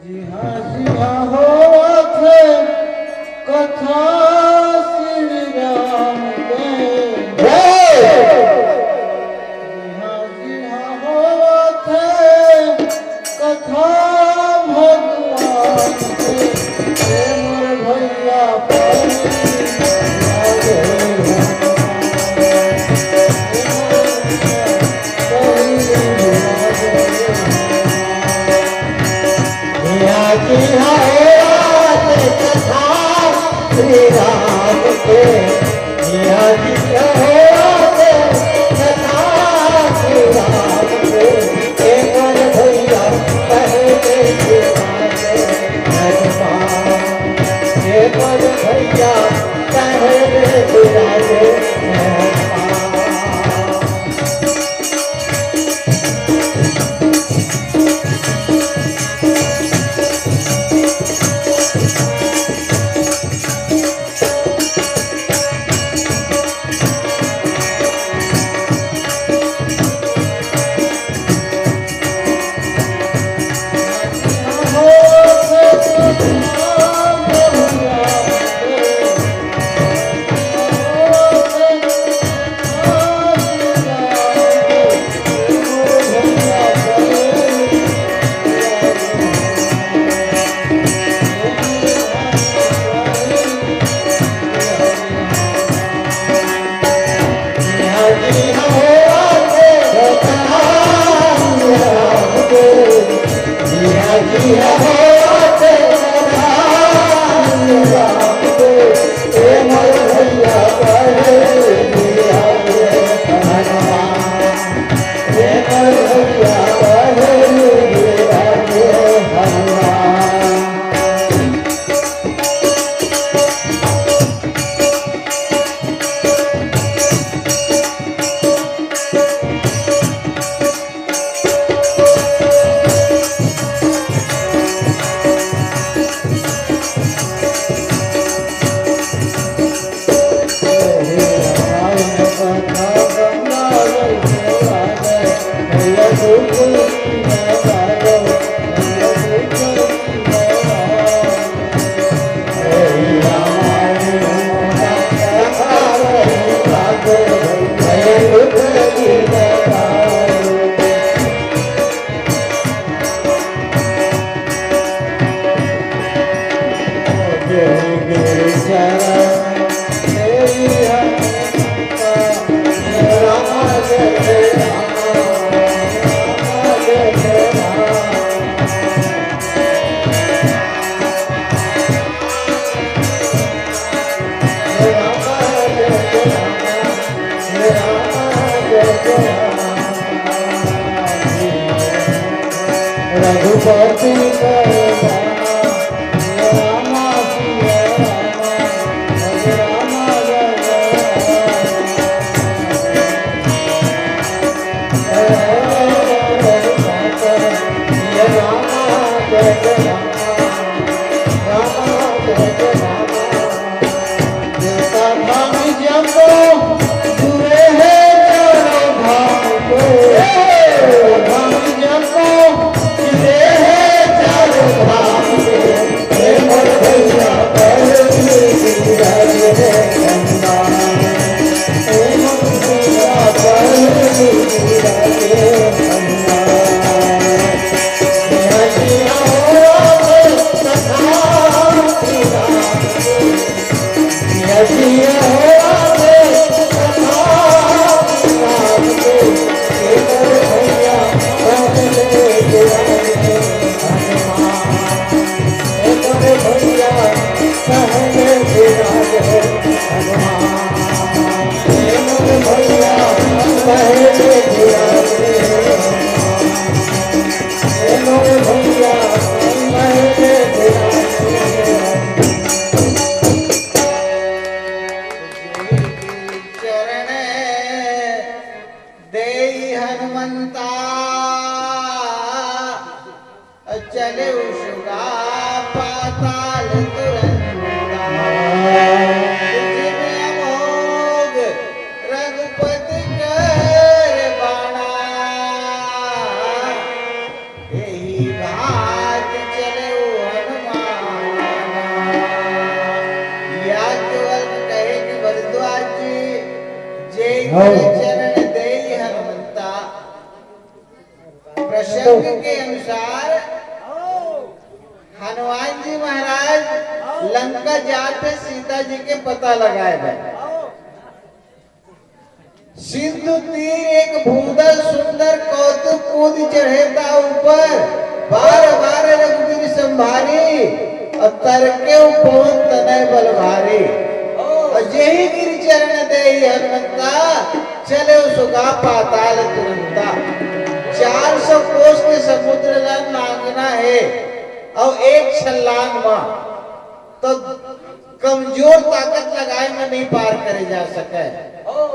जी हाँ जी हाँ हो थे कथा श्री राम के जी हाँ हो थे कथा भगवान के मोर भैया श्री राम के जिया जिया हो कथा श्री राम के मन भैया पहले मन भैया पहले रघुपति चरण दे हनुमंता। प्रसंग के अनुसार हनुमान जी महाराज लंका जाते सीता जी के पता लगाए गए। सिंधु तीर एक भूदल सुंदर कौतुक कूद चढ़ेता ऊपर, बार बार रघुवीर संभारी और तरके पवन तनय बल भारी। और यही गिर चरण दे हनुमंता, चले सुगा पाताल तुरंता। 400 कोस के समुद्र लांघना है और एक छलांग में, तो कमजोर ताकत लगाए में नहीं पार करे जा सके।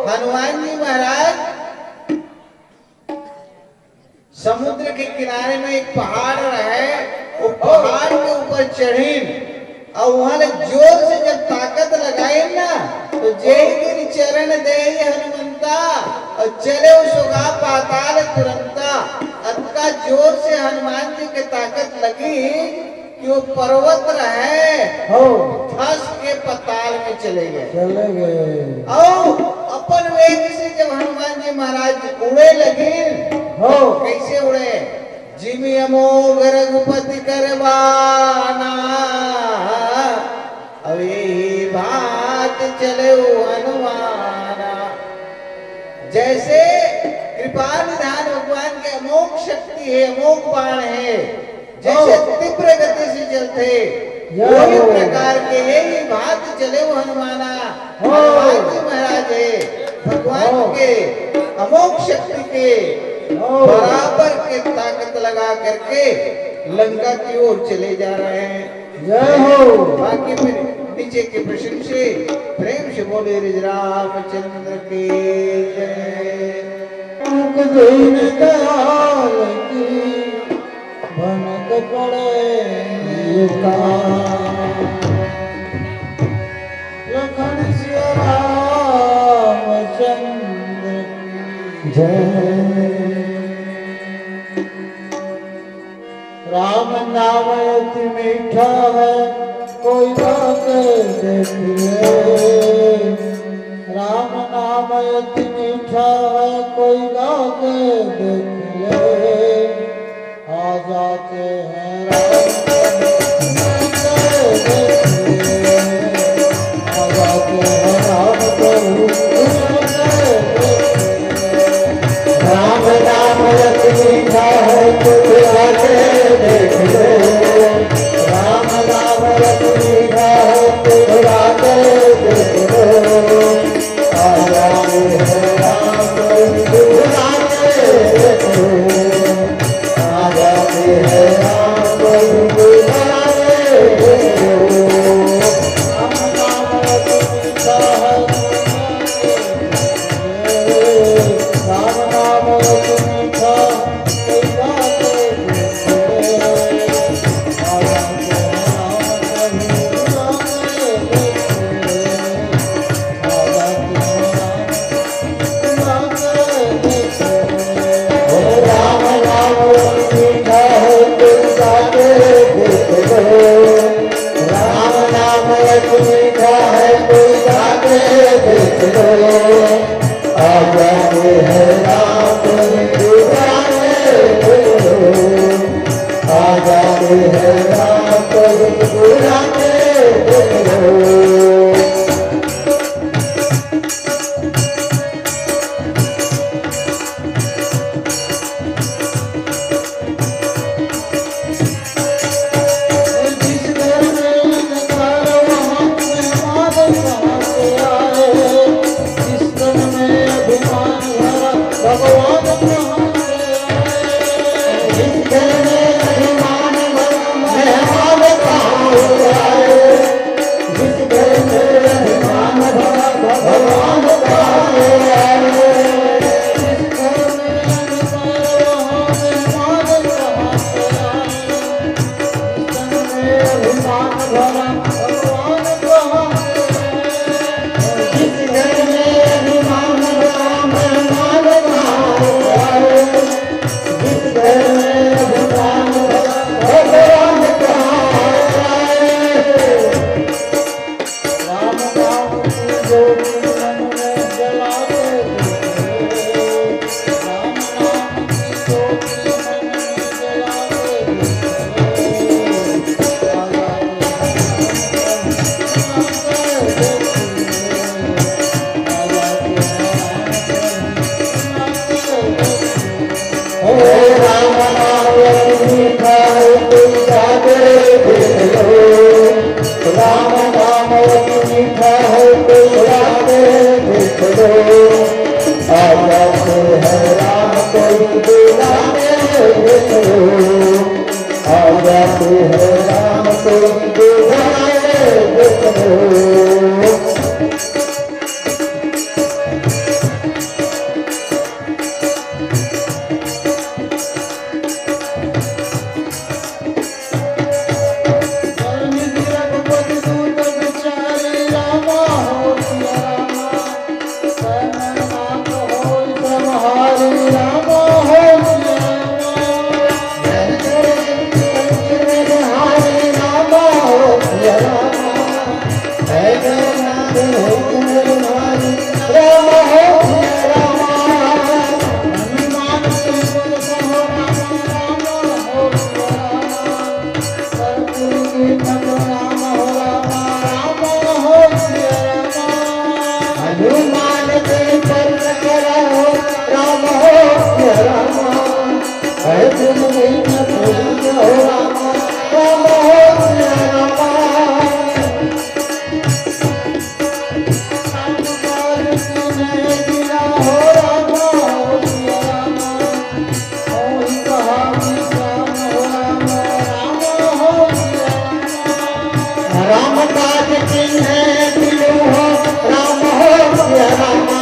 हनुमान जी महाराज समुद्र के किनारे में एक पहाड़ रहे, वो पहाड़ के ऊपर चढ़ी और वहां जोर से जब ताकत लगाई ना, तो जय गिर चरण दे हनुमंता और चले सुगा पाताल तुरंता। अतका जोर से हनुमान जी के ताकत लगी कि वो पर्वत रहे फंस के पताल में चले गए। और अपन वेग से जब हनुमान जी महाराज उड़े लगे, कैसे उड़े? जिमि अमोघ रघुपति करवाना, अभी बात चले हनुमाना। जैसे कृपा निधान भगवान के अमोघ शक्ति है, अमोघ बाण है, जैसे तीव्र गति से चलते वही प्रकार के यही बात चले वो हनुमाना। हनुमान जी महाराज है भगवान के अमोघ शक्ति के बराबर के ताकत लगा करके लंका की ओर चले जा रहे हैं। जय हो। बाकी फिर नीचे के प्रश्न से प्रेम से बोले रिज रामचंद्र की भनक पड़े लखन सिया रामचंद्र जय। राम नाम अति मीठा है, कोई बात देख ले। राम नाम अति मीठा है, कोई बात देख ले। आ जाते हैं राम आ जाते हैं राम प्रभु। राम नाम अति मीठा है, कोई बात देख ले। राम नाम अति मीठा है, कोई बात देख ले। आ जाते हैं राम प्रभु बुलाते देख ले। आ जाते हैं राम प्रभु बुलाते देख ले। राम नाम अति मीठा है, राम नाम अति मीठा, कोई बात देख ले। आ जाते हैं राम प्रभु बुलाते देख ले। आ जाते हैं राम बुलाते देख ले। राम नाम मीठा है, कोई बात देख लो। राम नाम मीठा है, कोई बात देख लो। आ जाते हैं राम बुलाते देख लो। आ जाते हैं राम बुलाते देख लो। जिस घर में नकार वहाँ मेहमान कहाँ से आए। जिस तन में अभिमान भरा भगवान जाते हैं राम को बुलाए देखो। राम काज किन्हे दिलो हो राम हो सिया रामा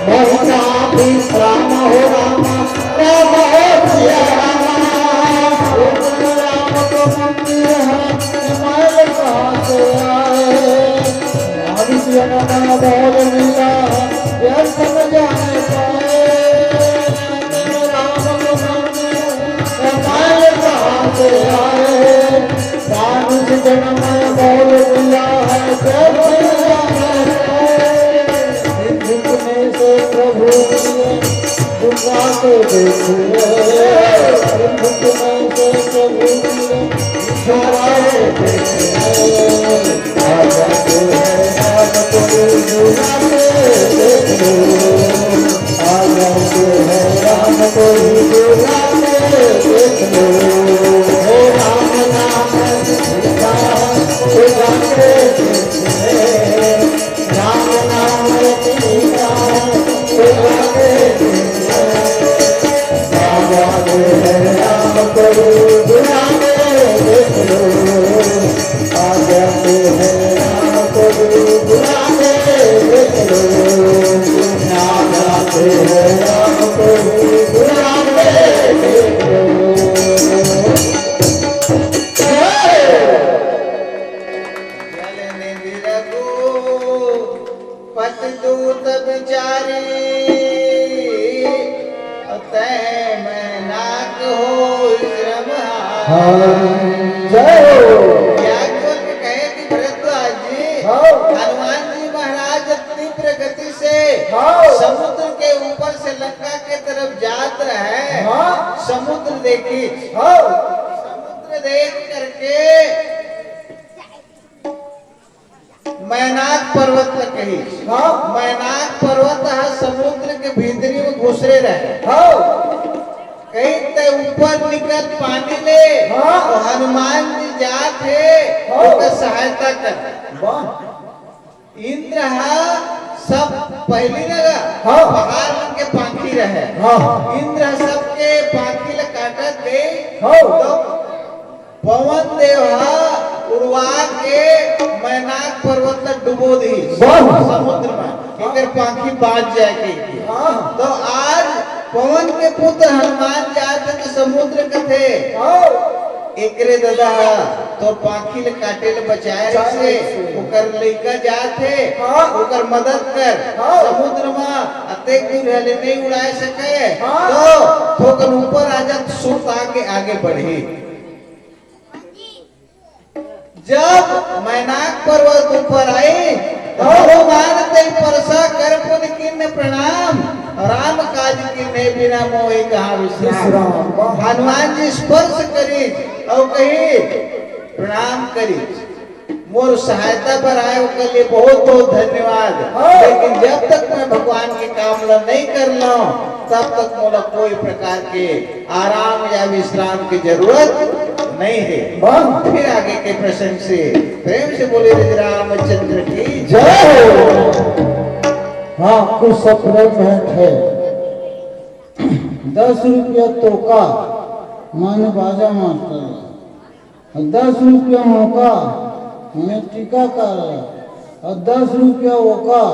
मोहिता विश्राम हो रामा राम हो सिया रामा राम को मंदिर है माल कहाँ से आए सिया रामा बोल मिला व्यर्थ न जाने पाए राम को मंदिर है माल कहाँ से आए मानुष जन्म बोल मिला है झुकने से प्रभु दुर्गा को देखिए झुकने से प्रभु आ जाते हैं राम को बुलाते देखो आ जाते हैं राम को बुलाते देखो हे राम नाम राम नाम राम करो बुलाने देख लो आ जाते हैं राम करो बुलाने देख लो आ जाते हैं राम करो बुलाने देख लो। पतदूत बिचारी तय मैं नाक हो श्रम जय हो कहे कि भरद्वाज जी हनुमान जी महाराज अपनी प्रगति से समुद्र के ऊपर से लंका के तरफ जात रहे समुद्र देखी समुद्र देख करके मैनाक पर्वत में कही मैनाक पर्वत है समुद्र के भीतरी में घुसरे रहे कहीं ते ऊपर निकल पानी ले तो हनुमान जी जाते उसका सहायता कर इंद्र सब पहली लगा पहाड़ के पाखी रहे इंद्र सबके पाखी ले काटत गए तो पवन देव उड़वा के मैनाक पर्वत में डुबो दी समुद्र में अगर पाखी बाज जाए तो आज पवन के पुत्र हनुमान जाते तो समुद्र के थे एकरे दादा तो पाखी ले काटे ले बचाए से ओकर लइका जाते ओकर मदद कर समुद्र में अतेक दूर रहले नहीं उड़ाए सके तो थोकर ऊपर आ जात सुत आगे आगे बढ़ी जब मैनाक पर्वत ऊपर आई हनुमान ते परसा कर पुन किन प्रणाम राम काज किन्हे बिना मोहि कहाँ विश्राम हनुमान जी स्पर्श करी और कही प्रणाम करी मोर सहायता पर आए उसके लिए बहुत बहुत धन्यवाद लेकिन जब तक मैं भगवान के काम नहीं कर लो तब तक मोला कोई प्रकार के आराम या विश्राम की जरूरत नहीं है। फिर आगे के प्रसंग से प्रेम से बोले रामचंद्र की जय। हाँ कुछ सपने भेंट है 10 रुपया तो का मान बाजा मास्टर ₹10 मौका मैंने टीकाकार और ₹10 ओका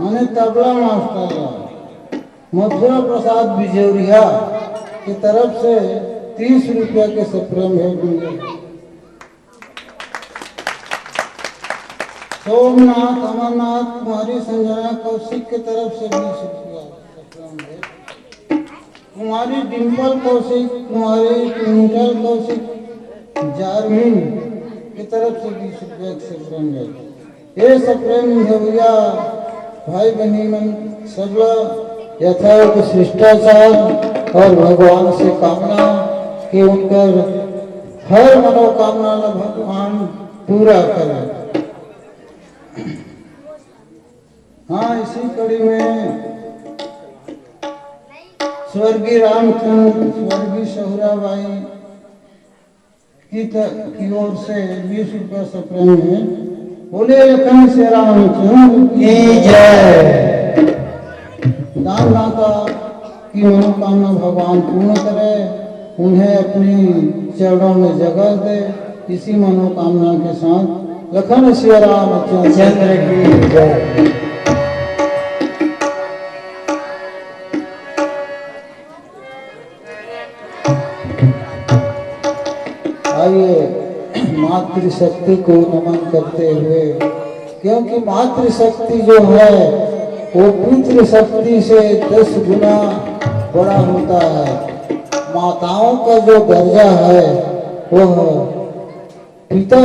मैंने तबला मास्टर। मथुरा प्रसाद बिजौरिया की तरफ से ₹30 के सप्रेम भेंट मिले। सोमनाथ अमरनाथ कुमारी संजना कौशिक की तरफ से ₹20 सप्रेम भेंट। कुमारी डिम्पल कौशिक, कुमारी ट्विंकल कौशिक जारमीन की तरफ से ₹20 के सप्रेम भेंट। ये सप्रेम भैया भाई बहनी मन सब यथार्थ शिष्टाचार और भगवान से कामना कि उनकर हर मनोकामना न भगवान पूरा करे। हाँ, इसी कड़ी में स्वर्गीय रामचंद्र, स्वर्गीय शहुराबाई की ओर से ₹20 सप्रेम है। बोले लखन से रामचंद्र की जय। दानदाता की मनोकामना भगवान पूर्ण करे, उन्हें अपनी चरणों में जगह दे। इसी मनोकामना के साथ लखन श्री रामचंद्र की जय। आइए मातृशक्ति को नमन करते हुए, क्योंकि मातृशक्ति जो है वो पितृशक्ति से 10 गुना बड़ा होता है। माताओं का जो दर्जा है वह पिता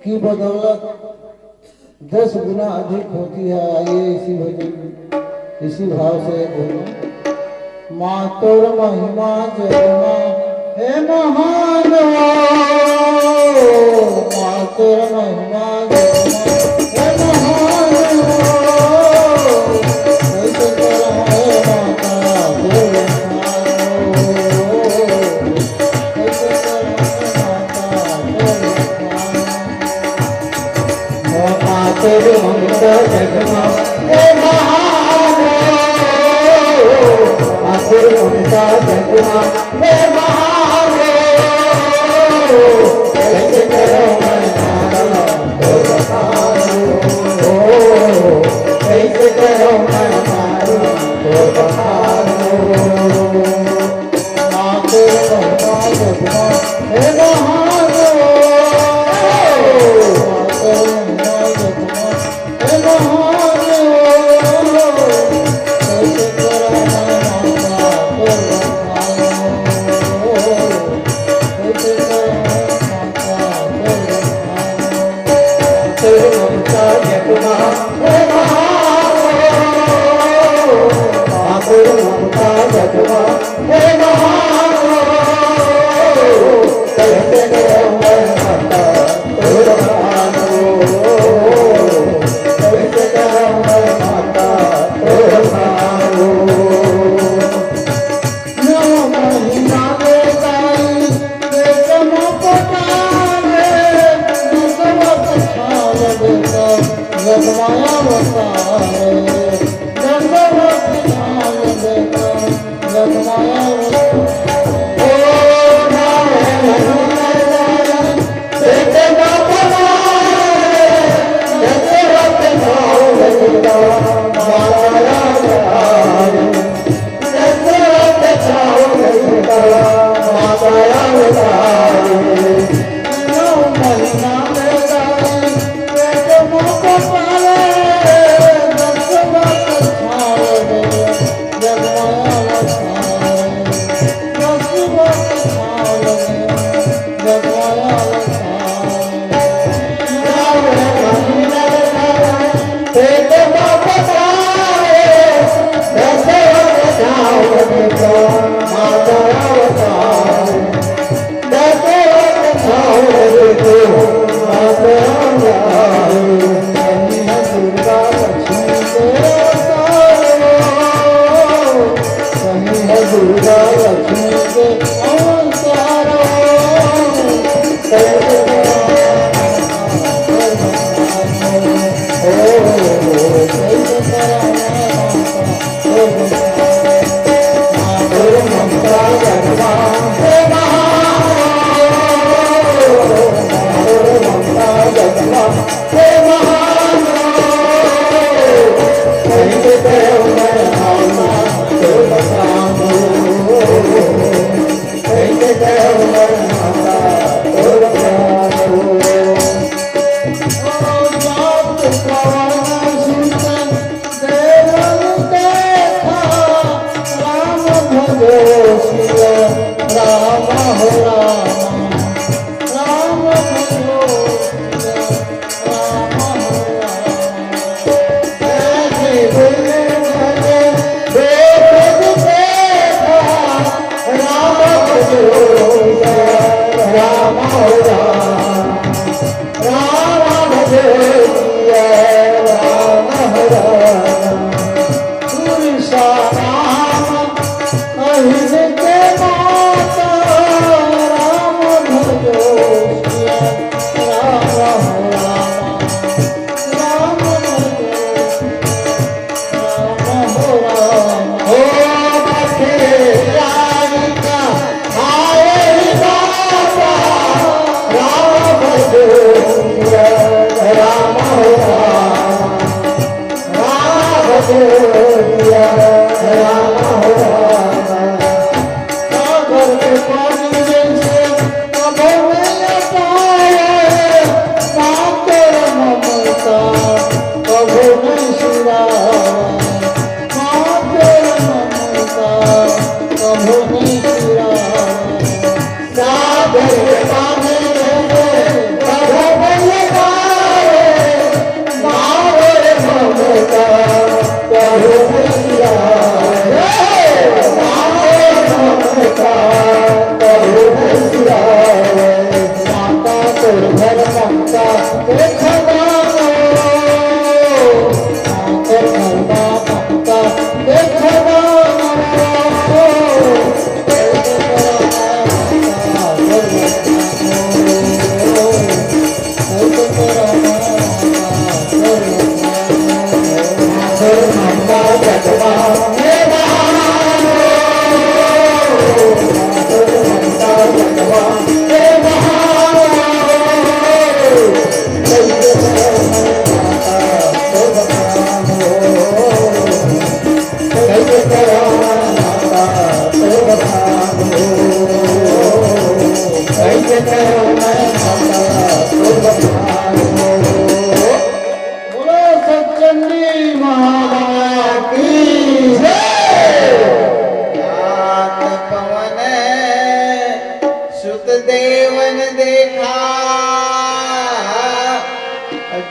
की बदौलत 10 गुना अधिक होती है। आइए इसी भजन इसी भाव से बोलो। मातोर महिमा जयमा हे महान, मातोर महिमा जयमा हे महान। कैसे करो हे माता तेरे कैसे करो हे माता तेरे ममता जगमा हे महान। मातोर ममता जगमा हे महान। कैसे करो कैसे करो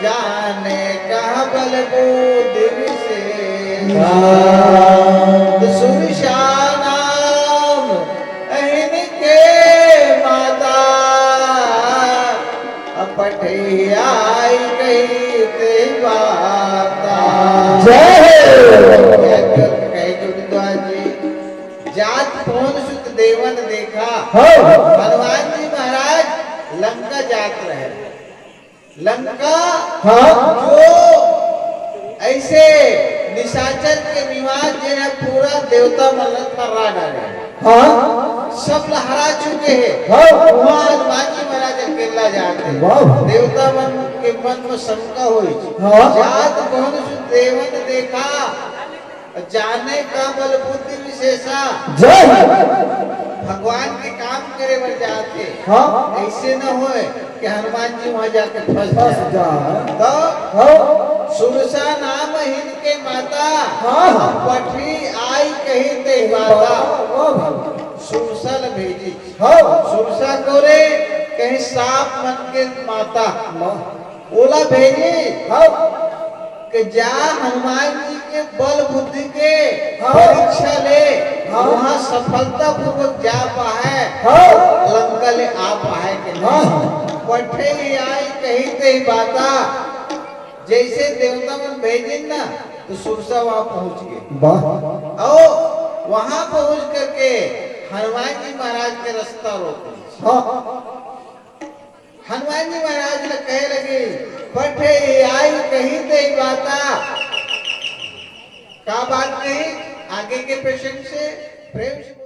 जाने कहाँ बल बुद्धि विशेष सुविशा नाम अहिन के माता पठे आई गई ते बाता जात कौन सुत देवन देखा हनुमान जी महाराज लंका जात रहे। लंका जो ऐसे निशाचर के निवास जिन्हें पूरा देवता मन्नत मर्रा डाले सब हरा चुके हैं। वहाँ हनुमान जी महाराज अकेला जाते देवता मन के मन में शंका हुई जात कौन सुत देवन देखा जाने का बल बुद्धि विशेषा भगवान के काम करे बर जाते ऐसे न होए कि हनुमान जी वहाँ जाके फंस जाए। तो सुरसा नाम हिन के माता पठी आई कही ते माता सुरसा ल भेजी सुरसा को रे कहीं साफ मन के माता ओला भेजी कि जा हनुमान जी के बल बुद्धि के परीक्षा ले वहाँ सफलता पूर्वक जा पाए लंका ले आ पाए के नहीं पठे आई कही ते बाता जैसे देवता मन भेजे ना तो सुरसा वहाँ पहुँच गए और वहाँ पहुँच करके हनुमान जी महाराज के रास्ता रोके। हनुमान जी महाराज ने कहे लगे पठे आई कही ते बाता का बात नहीं आगे के पेशेंट से प्रेम से